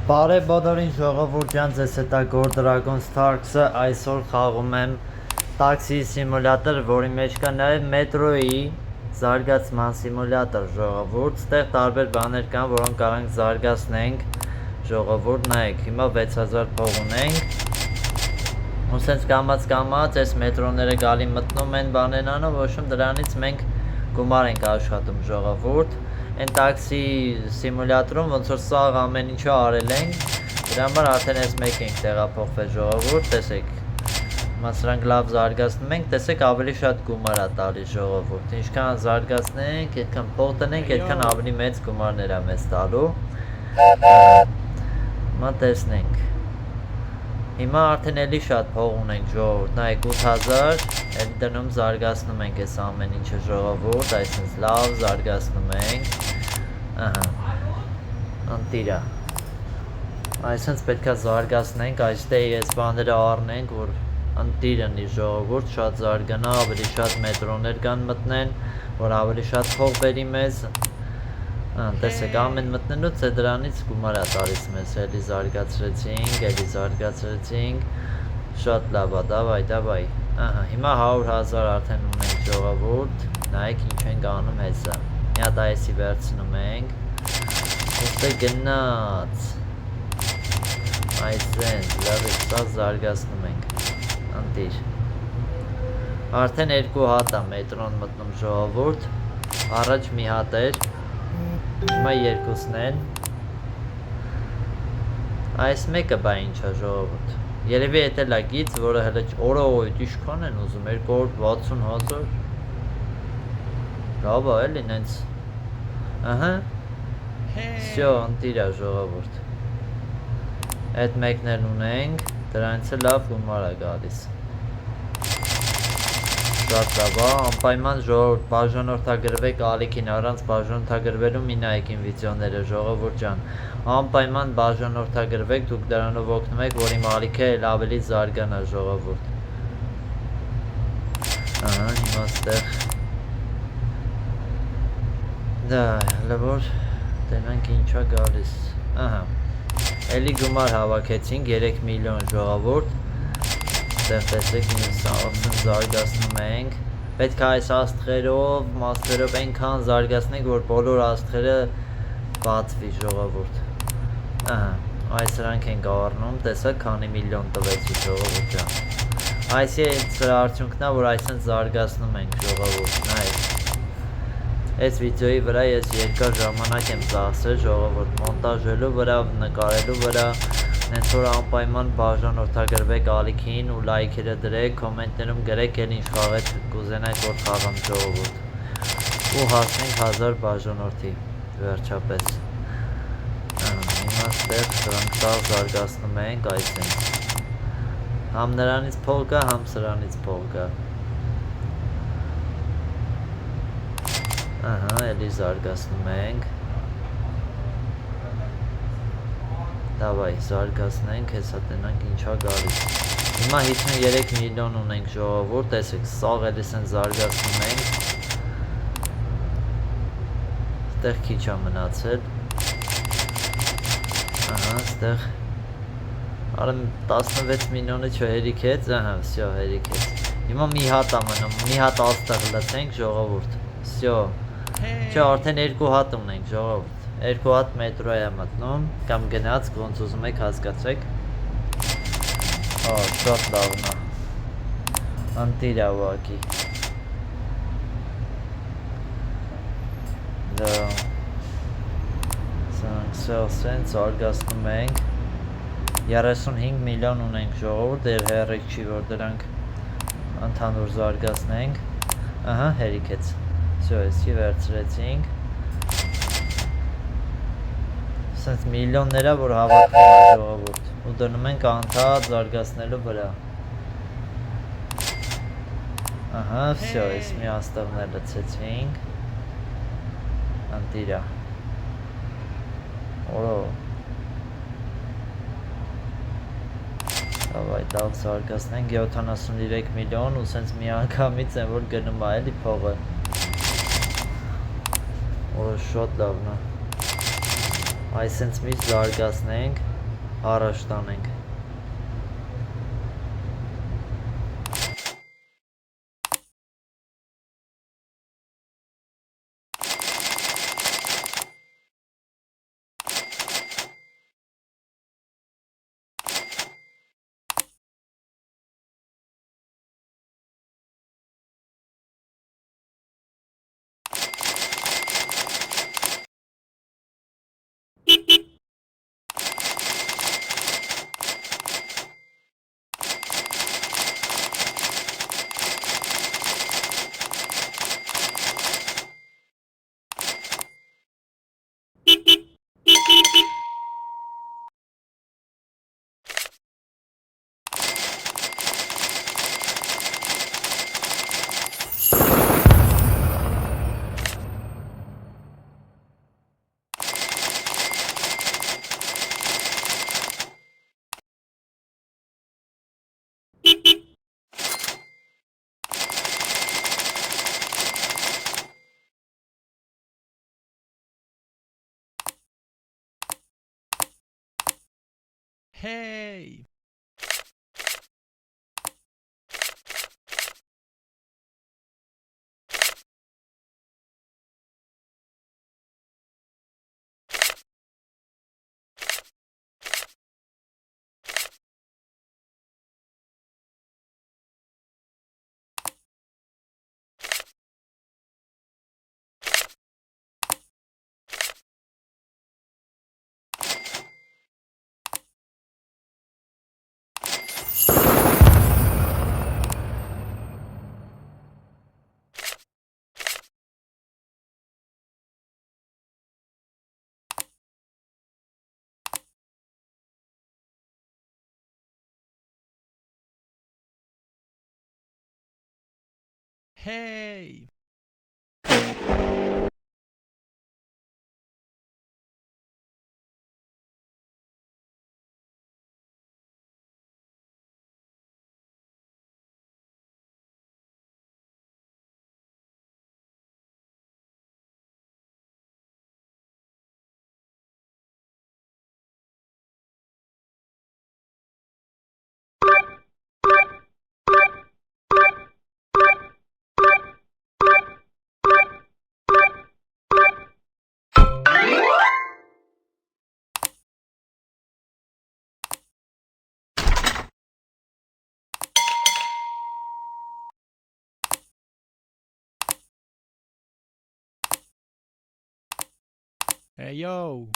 Բարև բոլորին ժողովուրդ ջան, ձեզ հետ է Gore Dragon Starks-ը, այսօր խաղում եմ տաքսի սիմուլյատոր, որի մեջ կա նաև մետրոյի զարգացման սիմուլյատոր, ժողովուրդ, ստեղ տարբեր բաներ կան, որոնք կարող ենք զարգացնենք, ժողովուրդ, նայեք, հիմա 6000 փող ունենք, ու սենց կամաց այս մետրոները գալի մտնում են բանեն անում, ոչմ դրանից մենք գումար ենք աշխատում, ժողովուրդ, Այն տաքսի սիմուլյատորում ոնց որ սաղ ամեն ինչը արել ենք, դրա համար արդեն այս մեկ ենք տեղափոխվել ժողովուրդ, տեսեք, հիմա սրանք լավ զարգացնում ենք, տեսեք ավելի շատ գումար է տալիս ժողովուրդ, ինչքան զարգացնենք, այդքան փող տնենք, այդքան ավելի մեծ գումարներ է մեզ տալու, հիմա տեսնենք, հիմա արդեն էլի շատ փող ունենք ժողովուրդ, նայեք 8000, էլի դնում զարգացնում ենք այս ամեն ինչը ժողովուրդ, այսինքն լավ զարգացնում ենք, անտիրա, այսինքն պետք է զարգացնենք, այստեղ այս բաները առնենք, որ անտիրնի ժողովուրդ, շատ զարգանա, ավելի շատ մետրոներ կան մտնեն, որ ավելի շատ փող բերի մեզ, տեսեք ամեն մտնելուց է դրանից գումար է տալիս մեզ, էլի զարգացրեցինք, շատ լավ է, դավայ, հիմա 100,000 արդեն ունենք ժողովուրդ, նայեք ինչ ենք անում հեսա, մի հատ այսի վերցնում ենք, ուստեղ գնաց, այսենց, լավից սա զարգացնում ենք, անտիր, արդեն 2 հատ է մետրոն մտնում ժողովուրդ, առաջ մի հատ էր, հիմա երկուսն են, այս մեկը բա ինչ է ժողովուրդ, երևի էտ էլ է գից, որը հլը օրոյդ իշքան են ուզում, 260,000, լավ է էլ ինենց, սյո անտիր է ժողովուրդ, այդ մեկն էլ ունենք, դրանից է լավ գումար է գալիս, շատ լավ է, անպայման ժողովուրդ բաժանորդագրվեք ալիքին, առանց բաժանորդագրվելու մի նայեք իմ վիդեոները ժողովուրդ ջան, անպայման բաժանորդագրվեք, դուք դրանով օգնում եք, որ իմ ալիքը էլ ավելի զարգանա ժողովուրդ, հիմա ստեղ, դա, լավոր, տենանք ինչա գալիս, էլի գումար հավաքեցինք, 3 միլիոն ժողովուրդ, Ստեղ տեսեք սաղսն զարգացնում ենք, պետք է այս աստղերով, մաստերով ենքան զարգացնենք, որ բոլոր աստղերը բացվի ժողովուրդ, այս սրանք ենք առնում, տեսակ քանի միլիոն տվեցի ժողովուրդ ջան, այսի սրա արդյունքն է, որ այսենց զարգացնում ենք ժողովուրդ, նայեք, այս վիդեոյի վրա ես երկար ժամանակ եմ ծախսել ժողովուրդ, մոնտաժելու վրա, նկարելու վրա, Նենց որ անպայման բաժանորդագրվեք ալիքին ու լայքերը դրեք, կոմենտներում գրեք էլ ինչ խաղեր կուզենայք որ խաղամ ժողովուրդ ու հասնենք 1000 բաժանորդի վերջապես հիմա ստեղ սրանք տաղ զարգացնում ենք այսենք համ նրանից փող կա, համ սրանից փող կա էլի զարգացնում ենք Davay, զարգացնենք, հեսա տնանք ինչա գալիս Հիմա 53 միլիոն ունենք ժողովուրդ, տեսեք, սաղ էլիս են զարգացնում ենք Ստեղ քիչ է մնացել Ստեղ Արեմ 16 միլիոնը չէ հերիքեց, վսյո հերիքեց Հիմա մի հատ է մնում, մի հատ աստեղ լծենք ժողովուրդ Վսյո Չէ, արդեն 2 հատ ունենք ժողովուրդ 2 հատ մետրո է մտնում, կամ գնաց, ոնց ուզում եք հասկացեք Շատ լավն է Անտիր է ուղղակի Դա Սրանք զարգացնում ենք 35 միլիոն ունենք ժողովուրդ, դեր հերիք չի, որ դրանք ընդհանուր զարգացնենք հերիքեց Սյո, եսի վերցրեցինք Սենց միլիոնները, որ հավակնում է ժողովուրդ ու դնում ենք անդադ զարգացնելու վրա վսյո, ես մի աստղներ լծեցինք Անտիրա Օրո Davay, դաղ զարգացնենք 73 միլիոն ու սենց մի անգամից են, որ գնում է էլի փողը Օրո շատ լավն է Այսենց մի զարգացնենք առաջ տանենք։ Hey! Hey! Hey yo!